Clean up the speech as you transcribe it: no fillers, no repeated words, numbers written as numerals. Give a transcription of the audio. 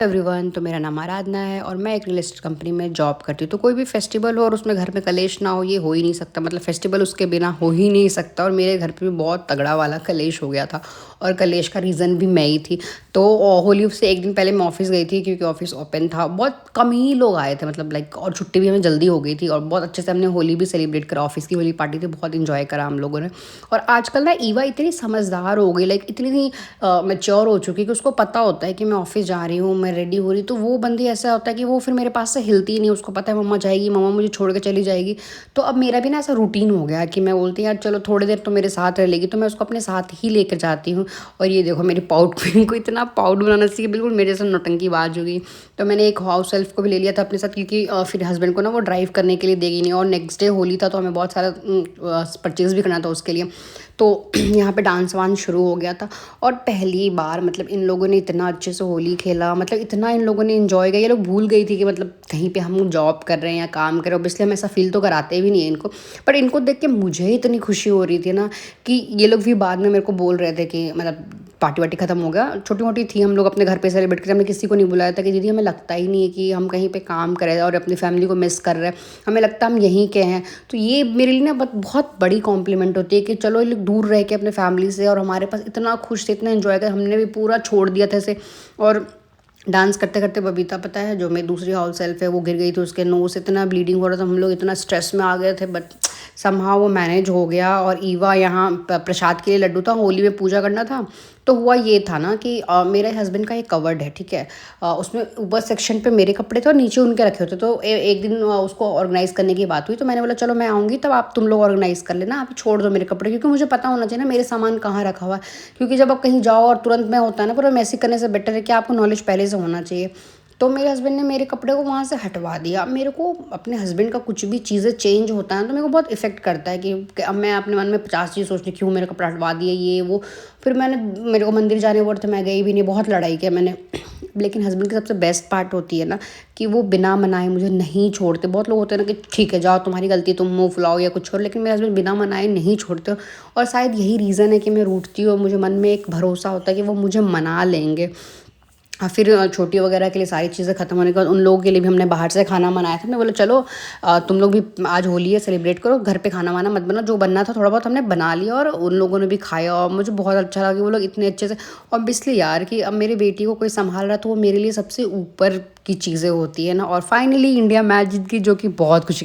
Everyone, तो मेरा नाम आराधना है और मैं एक रियल एस्टेट कंपनी में जॉब करती हूँ। तो कोई भी फेस्टिवल हो और उसमें घर में कलेश ना हो, ये हो ही नहीं सकता। मतलब फेस्टिवल उसके बिना हो ही नहीं सकता। और मेरे घर पे भी बहुत तगड़ा वाला कलेश हो गया था और कलेश का रीज़न भी मैं ही थी। तो होली से एक दिन पहले मैं ऑफिस गई थी, क्योंकि ऑफिस ओपन था। बहुत कम ही लोग आए थे, मतलब लाइक, और छुट्टी भी हमें जल्दी हो गई थी और बहुत अच्छे से हमने होली भी सेलिब्रेट करा। ऑफिस की होली पार्टी थी, बहुत इंजॉय करा हम लोगों ने। और आजकल ना ईवा इतनी समझदार हो गई, लाइक इतनी मैच्योर हो चुकी कि उसको पता होता है कि मैं ऑफिस जा रही हूँ, मैं रेडी हो रही। तो वो बंदी ऐसा होता है कि वो फिर मेरे पास से हिलती ही नहीं। उसको पता है मम्मा जाएगी, मम्मा मुझे छोड़ के चली जाएगी। तो अब मेरा भी ना ऐसा रूटीन हो गया कि मैं बोलती हूँ यार चलो थोड़ी देर तो मेरे साथ रह लेगी, तो मैं उसको अपने साथ ही लेकर जाती हूँ। और ये देखो मेरी पाउड क्वीन को इतना पाउड बनाना चाहिए, बिल्कुल मेरे जैसा नौटंकी बाज होगी। तो मैंने एक हाउस हेल्प को भी ले लिया था अपने साथ, क्योंकि फिर हस्बैंड को ना वो ड्राइव करने के लिए देगी नहीं। और नेक्स्ट डे होली था, तो हमें बहुत सारा परचेज़ भी करना था उसके लिए। तो यहाँ पे डांस वांस शुरू हो गया था। और पहली बार मतलब इन लोगों ने इतना अच्छे से होली खेला, मतलब इतना इन लोगों ने इन्जॉय किया। ये लोग भूल गई थी कि मतलब कहीं पे हम जॉब कर रहे हैं या काम कर रहे हैं। ऑब्वियसली हम ऐसा फील तो कराते भी नहीं है इनको, पर इनको देख के मुझे इतनी खुशी हो रही थी ना, कि ये लोग भी बाद में मेरे को बोल रहे थे कि मतलब पार्टी वार्टी खत्म हो गया, छोटी मोटी थी, हम लोग अपने घर पे सेलिब्रेट करते, हमने किसी को नहीं बुलाया था। कि दीदी हमें लगता ही नहीं है कि हम कहीं पे काम कर रहे हैं और अपनी फैमिली को मिस कर रहे हैं, हमें लगता है हम यहीं के हैं। तो ये मेरे लिए ना बहुत बड़ी कॉम्प्लीमेंट होती है कि चलो ये लोग दूर रह के अपने फैमिली से और हमारे पास इतना खुश थे, इतना एंजॉय कर, हमने भी पूरा छोड़ दिया था इसे। और डांस करते करते बबीता, पता है जो मेरी दूसरी हाउस हेल्प है, वो गिर गई थी, उसके नोज इतना ब्लीडिंग हो रहा था, हम लोग इतना स्ट्रेस में आ गए थे, बट समहाउ वो मैनेज हो गया। और ईवा यहाँ प्रसाद के लिए लड्डू था, होली में पूजा करना था। तो हुआ ये था ना कि मेरे हस्बैंड का एक कवर्ड है, ठीक है। उसमें ऊपर सेक्शन पे मेरे कपड़े थे और नीचे उनके रखे होते। तो एक दिन उसको ऑर्गेनाइज़ करने की बात हुई, तो मैंने बोला चलो मैं आऊँगी तब आप तुम लोग ऑर्गेनाइज़ कर लेना, आप छोड़ दो मेरे कपड़े, क्योंकि मुझे पता होना चाहिए ना मेरे सामान कहाँ रखा हुआ है। क्योंकि जब आप कहीं जाओ और तुरंत में होता है ना, पूरा मैसी करने से बेटर है कि आपको नॉलेज पहले से होना चाहिए। तो मेरे हस्बैंड ने मेरे कपड़े को वहाँ से हटवा दिया। मेरे को अपने हस्बैंड का कुछ भी चीज़ें चेंज होता है तो मेरे को बहुत इफेक्ट करता है कि अब मैं अपने मन में 50 चीज़ सोचती, क्यों मेरे कपड़ा हटवा दिए ये वो। फिर मेरे को मंदिर जाने बोल थे, मैं गई भी नहीं, बहुत लड़ाई किया मैंने। लेकिन हस्बैंड की सबसे बेस्ट पार्ट होती है ना कि वो बिना मनाए मुझे नहीं छोड़ते। बहुत लोग होते हैं ना कि ठीक है जाओ तुम्हारी गलती, तुम मुँह फुलाओ या कुछ और, लेकिन मेरे हस्बैंड बिना मनाए नहीं छोड़ते। और शायद यही रीज़न है कि मैं रूठती हूँ और मुझे मन में एक भरोसा होता है कि वो मुझे मना लेंगे। फिर छोटी वगैरह के लिए सारी चीज़ें ख़त्म होने के बाद उन लोगों के लिए भी हमने बाहर से खाना मनाया था। मैं बोला चलो तुम लोग भी आज होली है सेलिब्रेट करो, घर पे खाना वाना मत बना, जो बनना था थोड़ा बहुत हमने बना लिया और उन लोगों ने भी खाया। और मुझे बहुत अच्छा लगा कि वो लोग इतने अच्छे से। ऑब्वियसली यार कि अब मेरी बेटी को कोई संभाल रहा, तो वो मेरे लिए सबसे ऊपर की चीज़ें होती है ना। और फाइनली इंडिया मैच जीत गई, जो कि बहुत खुशी